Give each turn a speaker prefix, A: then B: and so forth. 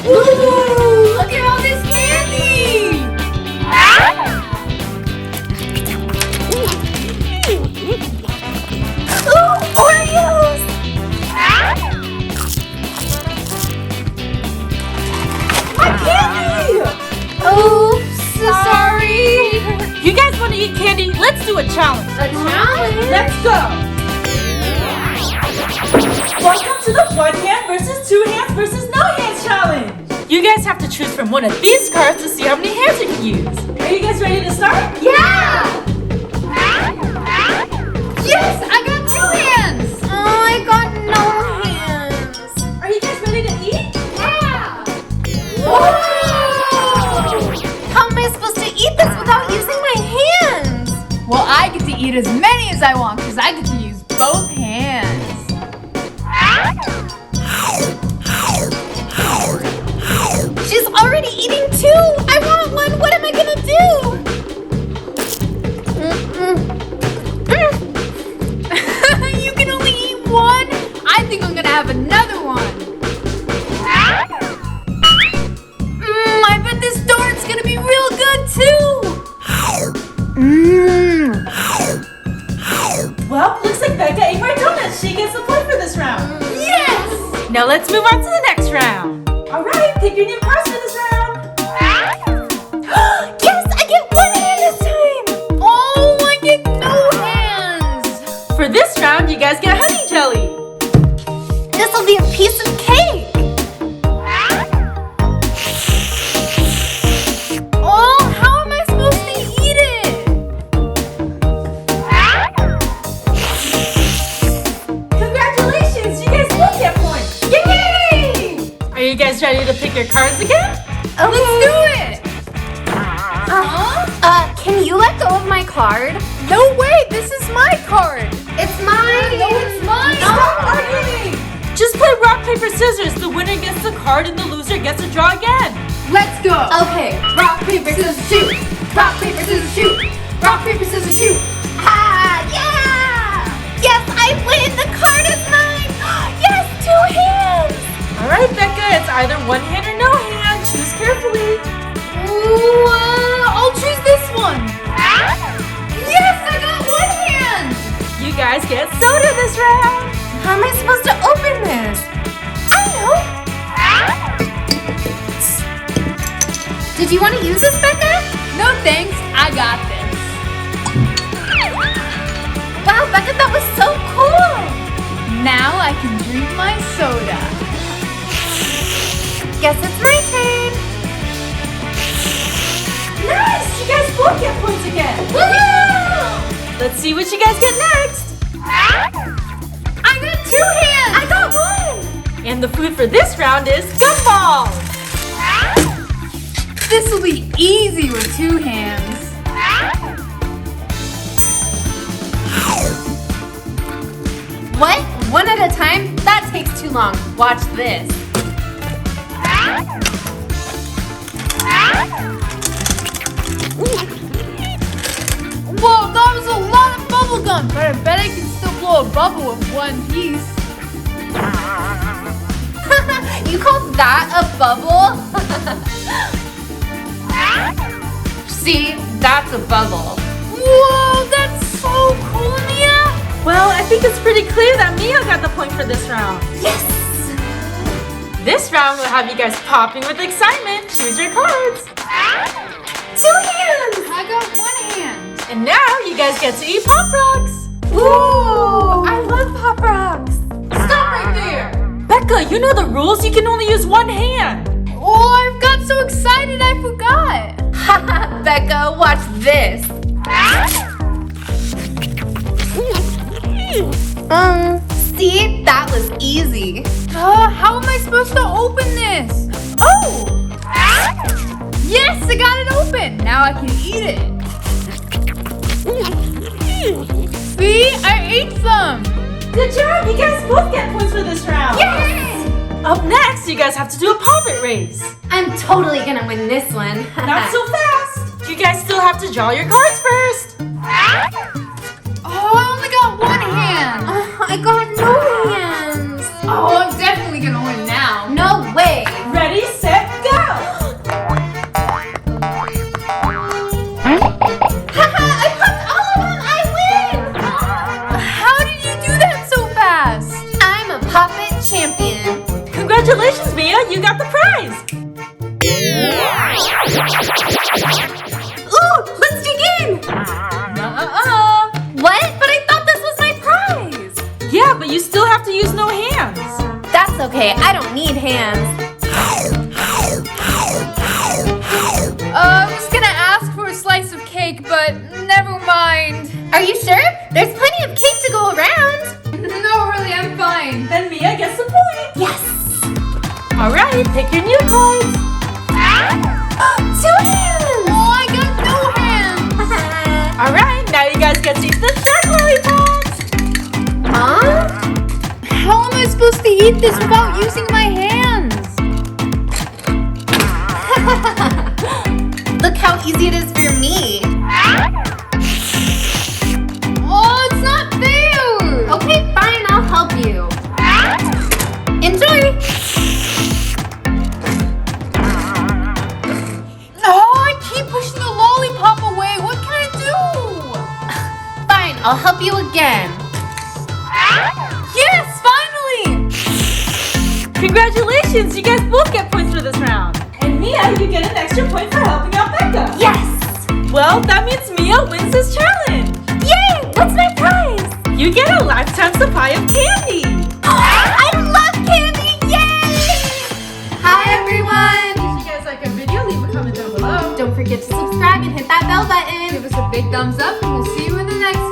A: Ooh, look at all this candy! Ooh, Oreos! My candy! Oops, sorry.
B: You guys want to eat candy? Let's do a challenge.
A: A challenge?
B: Let's go. Welcome to the one hand versus two hands versus no hands challenge. You guys have to choose from one of these cards to see how many hands you can use. Are you guys ready to start?
A: Yeah! Yes, I got 2 hands! Oh, I got no hands.
B: Are you guys ready to eat?
A: Yeah! Whoa! How am I supposed to eat this without using my hands?
C: Well, I get to eat as many as I want because I get to use both hands.
A: She's already eating 2! I want one! What am I gonna do?
C: You can only eat one? I think I'm gonna have another one.
A: I bet this donut's gonna be real good too!
B: Well, looks like Becca ate my donut. She gets the point for this round.
A: Yes!
B: Now let's move on to the next round. All right, pick your new cards for this round.
A: Yes! I get 1 hand this time!
C: Oh, I get no hands.
B: For this round, you guys get honey jelly.
A: This will be a piece of cake!
C: Oh, how am I supposed to eat it?
B: Congratulations, you guys both get points.
A: Yay!
B: Are you guys ready to pick your cards again?
A: Okay.
C: Let's do it.
A: Can you let go of my card?
C: No way, this is my card.
A: It's mine!
C: No, it's mine.
B: Stop arguing. Just play rock, paper, scissors. The winner gets the card and the loser gets to draw again.
C: Let's go.
A: Okay, rock, paper, scissors, shoot! Rock, paper, scissors, shoot! Rock, paper, scissors, shoot! Ah, yeah! Yes, I win! The card is mine! Yes, 2 hands!
B: All right, Becca, it's either one hand or no hand. Choose carefully.
C: Ooh, I'll choose this one. Yes, I got 1 hand.
B: You guys get soda this round.
A: How am I supposed to open this? I know! Did you want to use this, Becca?
C: No thanks, I got this.
A: Wow, Becca, that was so cool!
C: Now I can drink my soda.
A: Guess it's my turn.
B: Nice! You guys both get points again.
A: Woo!
B: Let's see what you guys get next.
C: I got 2 hands.
A: I got 1!
B: And the food for this round is gumballs.
C: This will be easy with 2 hands.
A: What? 1 at a time? That takes too long. Watch this.
C: Whoa, that was a lot of bubble gum, but I bet I can still blow a bubble with 1 piece.
A: You call that a bubble? See, that's a bubble.
C: Whoa, that's so cool, Mia.
B: Well, I think it's pretty clear that Mia got the point for this round.
A: Yes!
B: This round will have you guys popping with excitement. Choose your cards.
A: 2 hands!
C: I got 1 hand.
B: And now you guys get to eat Pop Rocks.
A: Ooh! I love Pop Rocks!
B: Stop right there. Becca, you know the rules. You can only use 1 hand.
C: Oh, I've got so excited I forgot.
A: Haha, Becca, watch this. See? That was easy.
C: How am I supposed to open this? Oh! Yes, I got it open. Now I can eat it. See, I ate some.
B: Good job. You guys both get points for this round.
A: Yay!
B: Up next, you guys have to do a pop it race.
A: I'm totally gonna win this one.
B: Not so fast. You guys still have to draw your cards first.
C: Oh, I only got 1 hand.
A: I got no hands.
C: Oh, I'm definitely gonna win now.
A: No way.
B: Ready, set, you got the prize.
A: Ooh, let's dig in. What? But I thought this was my prize.
B: Yeah, but you still have to use no hands.
A: That's okay. I don't need hands.
C: I was gonna ask for a slice of cake, but never mind.
A: Are you sure? There's plenty of cake to go around.
C: No, really, I'm fine.
B: Then Mia gets the point.
A: Yes.
B: All right, pick your new cards.
A: 2 hands.
C: Oh, I got no hands.
B: All right, now you guys get to eat the shark lollipops.
A: Huh?
C: How am I supposed to eat this without using my hands?
A: Look how easy it is for me.
C: Oh, it's not fair.
A: Okay, fine. I'll help you. Enjoy.
C: Oh, I keep pushing the lollipop away. What can I do?
A: Fine. I'll help you again.
C: Yes, finally.
B: Congratulations, you guys both get points for this round. And Mia, you get an extra point for helping out Becca.
A: Yes.
B: Well, that means Mia wins this challenge.
A: Yay! What's my prize?
B: You get a lifetime supply of candy.
A: I love candy! Yay! Hi everyone!
B: If you guys like our video, leave a comment down below.
A: Don't forget to subscribe and hit that bell button.
C: Give us a big thumbs up, and we'll see you in the next